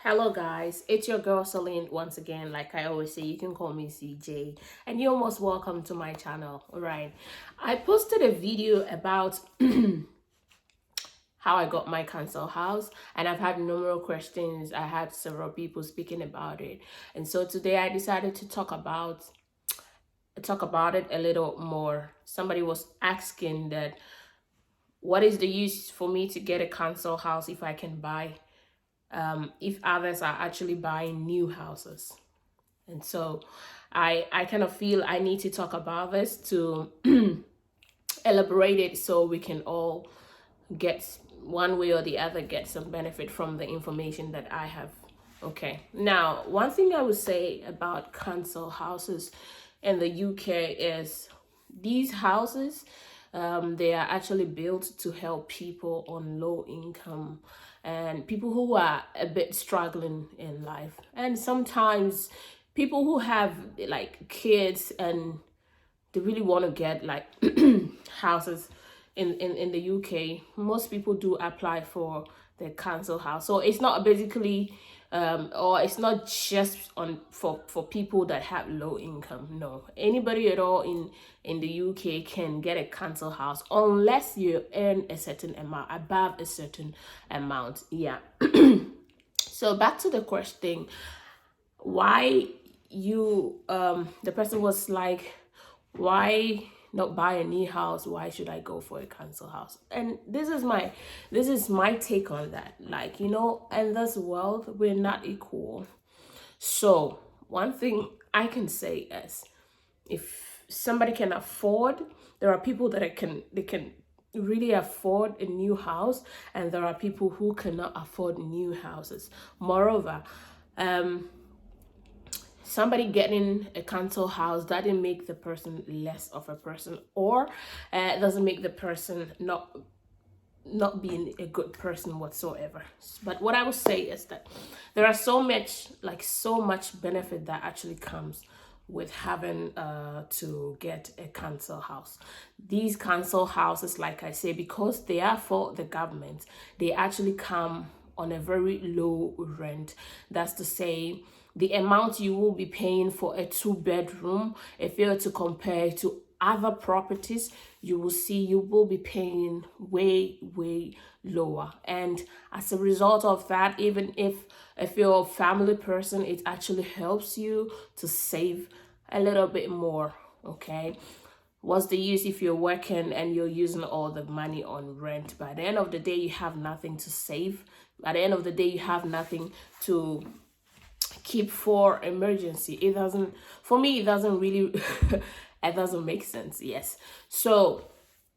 Hello guys, it's your girl Celine once again. Like I always say, you can call me CJ, and you're most welcome to my channel. All right, I posted a video about how I got my council house, and I've had numerous questions. I had several people speaking about it, and so today I decided to talk about it a little more. Somebody was asking that what is the use for me to get a council house if I can buy if others are actually buying new houses. And so I kind of feel I need to talk about this to elaborate it so we can all get one way or the other get some benefit from the information that I have. Okay. Now, one thing I would say about council houses in the UK is these houses they are actually built to help people on low income and people who are a bit struggling in life, and sometimes people who have like kids and they really want to get like houses in the UK. Most people do apply for the council house. So it's not basically or it's not just on for people that have low income. No. Anybody at all in the UK can get a council house unless you earn a certain amount, above a certain amount. Yeah. So back to the question, why you the person was like, why not buy a new house, why should I go for a council house? And this is my take on that. Like, in this world we're not equal. So one thing I can say is, if somebody can afford, there are people that they can really afford a new house, and there are people who cannot afford new houses. Moreover, somebody getting a council house doesn't make the person less of a person, or doesn't make the person not being a good person whatsoever. But what I would say is that there are so much benefit that actually comes with having to get a council house. These council houses, like I say, because they are for the government, they actually come on a very low rent. That's to say, the amount you will be paying for a 2 bedroom, if you were to compare to other properties, you will see you will be paying way lower. And as a result of that, even if you're a family person, it actually helps you to save a little bit more. Okay, what's the use if you're working and you're using all the money on rent? By the end of the day, you have nothing to save. By the end of the day, you have nothing to keep for emergency. It doesn't, for me, it doesn't really it doesn't make sense. Yes. So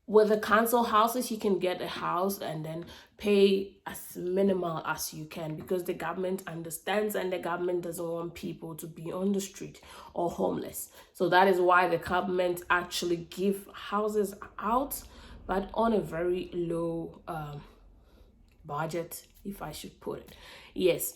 with the council houses, you can get a house and then pay as minimal as you can, because the government understands and the government doesn't want people to be on the street or homeless. So that is why the government actually give houses out, but on a very low budget, if I should put it. Yes.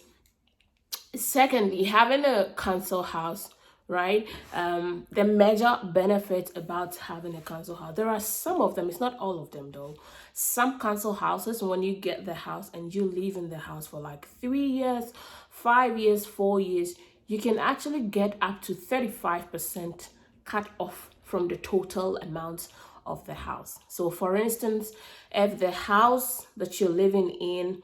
Secondly, having a council house, right? The major benefit about having a council house, there are some of them, it's not all of them though. Some council houses, when you get the house and you live in the house for like 3 years, 5 years, 4 years, you can actually get up to 35% cut off from the total amount of the house. So for instance, if the house that you're living in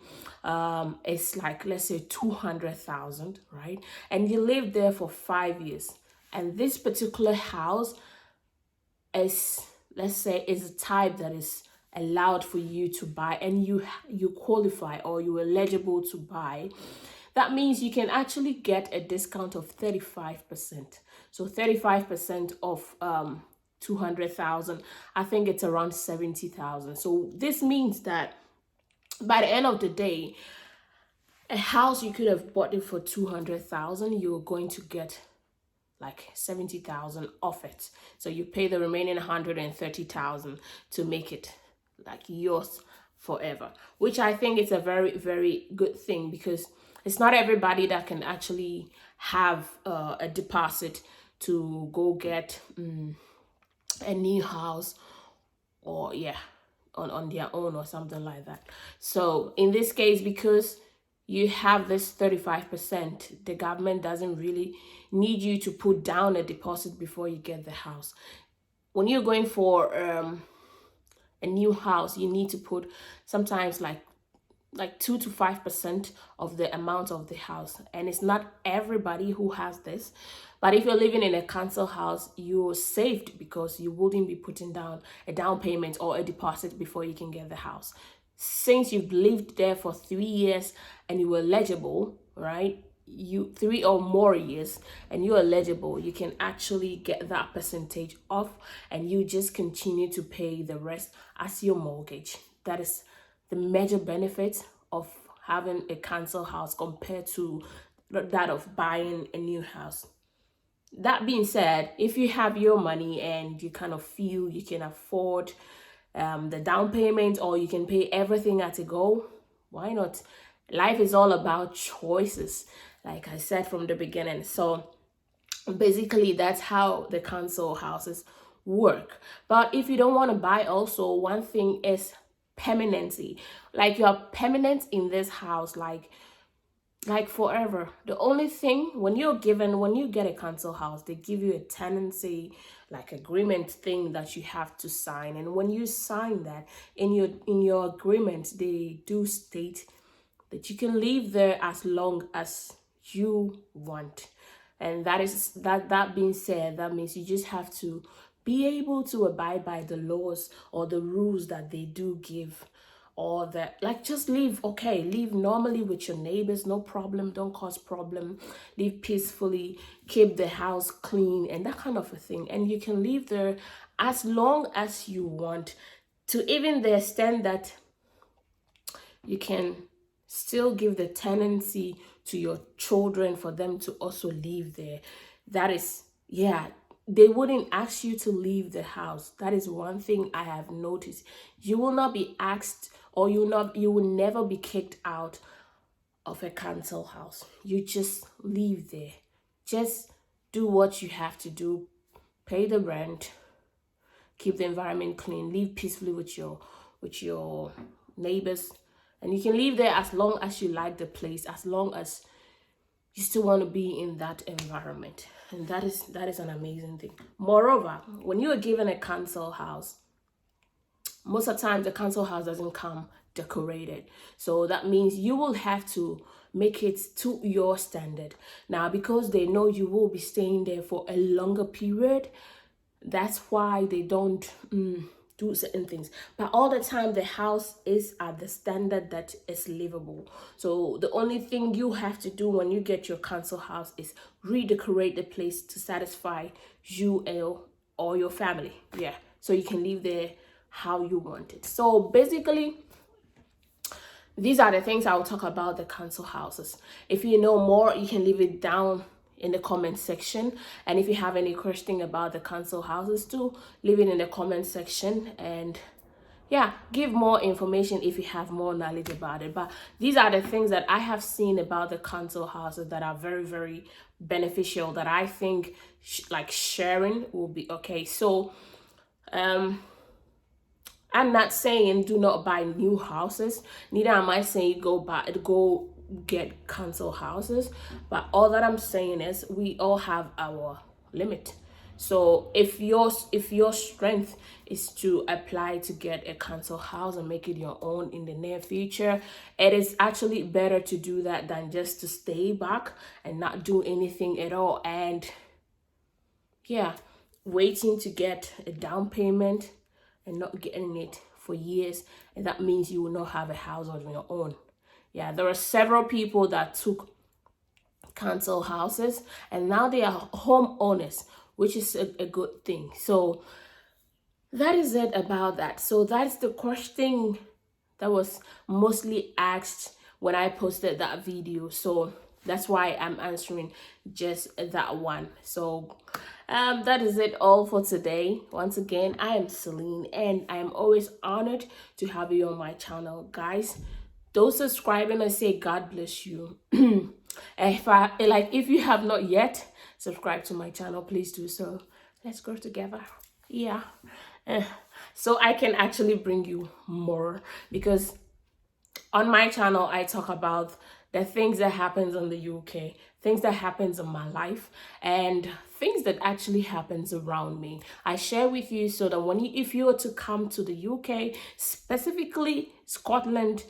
is like, let's say 200,000, right? And you live there for 5 years, and this particular house is, let's say, is a type that is allowed for you to buy, and you qualify or you're eligible to buy, that means you can actually get a discount of 35%. So 35% of 200,000, I think it's around 70,000. So this means that by the end of the day, a house you could have bought it for 200,000, you're going to get like 70,000 off it. So you pay the remaining 130,000 to make it like yours forever, which I think is a very good thing, because it's not everybody that can actually have a deposit to go get a new house, or yeah, on their own or something like that. So in this case, because you have this 35%. The government doesn't really need you to put down a deposit before you get the house. When you're going for a new house, you need to put sometimes like 2 to 5% of the amount of the house, and it's not everybody who has this. But if you're living in a council house, you're saved because you wouldn't be putting down a down payment or a deposit before you can get the house. Since you've lived there for 3 years and you were eligible, right, you 3 or more years and you're eligible, you can actually get that percentage off, and you just continue to pay the rest as your mortgage. That is the major benefit of having a council house compared to that of buying a new house. That being said, if you have your money and you kind of feel you can afford the down payment, or you can pay everything at a go, why not? Life is all about choices, like I said from the beginning. So basically, that's how the council houses work. But if you don't want to buy, also, one thing is permanency. Like, you're permanent in this house, like forever. The only thing, when you get a council house, they give you a tenancy like agreement thing that you have to sign. And when you sign that, in your agreement, they do state that you can live there as long as you want. And that being said, that means you just have to be able to abide by the laws or the rules that they do give, or that, like, just live okay, live normally with your neighbors, no problem, don't cause problem, live peacefully, keep the house clean and that kind of a thing. And you can live there as long as you want, to even the extent that you can still give the tenancy to your children for them to also live there. That is, yeah, they wouldn't ask you to leave the house. That is one thing I have noticed. You will not be asked, or you will never be kicked out of a council house. You just live there. Just do what you have to do. Pay the rent, keep the environment clean, live peacefully with your neighbors. And you can live there as long as you like the place, as long as you still want to be in that environment. And that is an amazing thing. Moreover, when you are given a council house, most of the time the council house doesn't come decorated. So that means you will have to make it to your standard. Now, because they know you will be staying there for a longer period, that's why they don't do certain things. But all the time, the house is at the standard that is livable. So the only thing you have to do when you get your council house is redecorate the place to satisfy you or your family. Yeah, so you can live there how you want it. So basically, these are the things I'll talk about the council houses. If you know more, you can leave it down in the comment section. And if you have any question about the council houses too, leave it in the comment section. And yeah, give more information if you have more knowledge about it. But these are the things that I have seen about the council houses that are very, very beneficial, that I think like sharing will be okay. So I'm not saying do not buy new houses. Neither am I saying go get council houses. But all that I'm saying is we all have our limit. So if your strength is to apply to get a council house and make it your own in the near future, it is actually better to do that than just to stay back and not do anything at all. And yeah, waiting to get a down payment and not getting it for years, and that means you will not have a house on your own. Yeah, there are several people that took council houses and now they are homeowners, which is a good thing. So that is it about that. So that's the question that was mostly asked when I posted that video. So that's why I'm answering just that one. So that is it all for today. Once again, I am Celine and I am always honored to have you on my channel. Guys, those subscribing, I say God bless you. If you have not yet subscribed to my channel, please do so. Let's grow together. Yeah. So I can actually bring you more, because on my channel I talk about the things that happens in the UK, things that happens in my life, and things that actually happens around me. I share with you so that if you were to come to the UK, specifically Scotland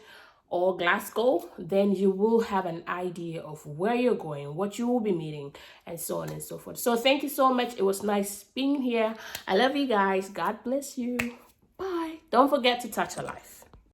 or Glasgow, then you will have an idea of where you're going, what you will be meeting, and so on and so forth. So thank you so much. It was nice being here. I love you guys. God bless you. Bye. Don't forget to touch a life.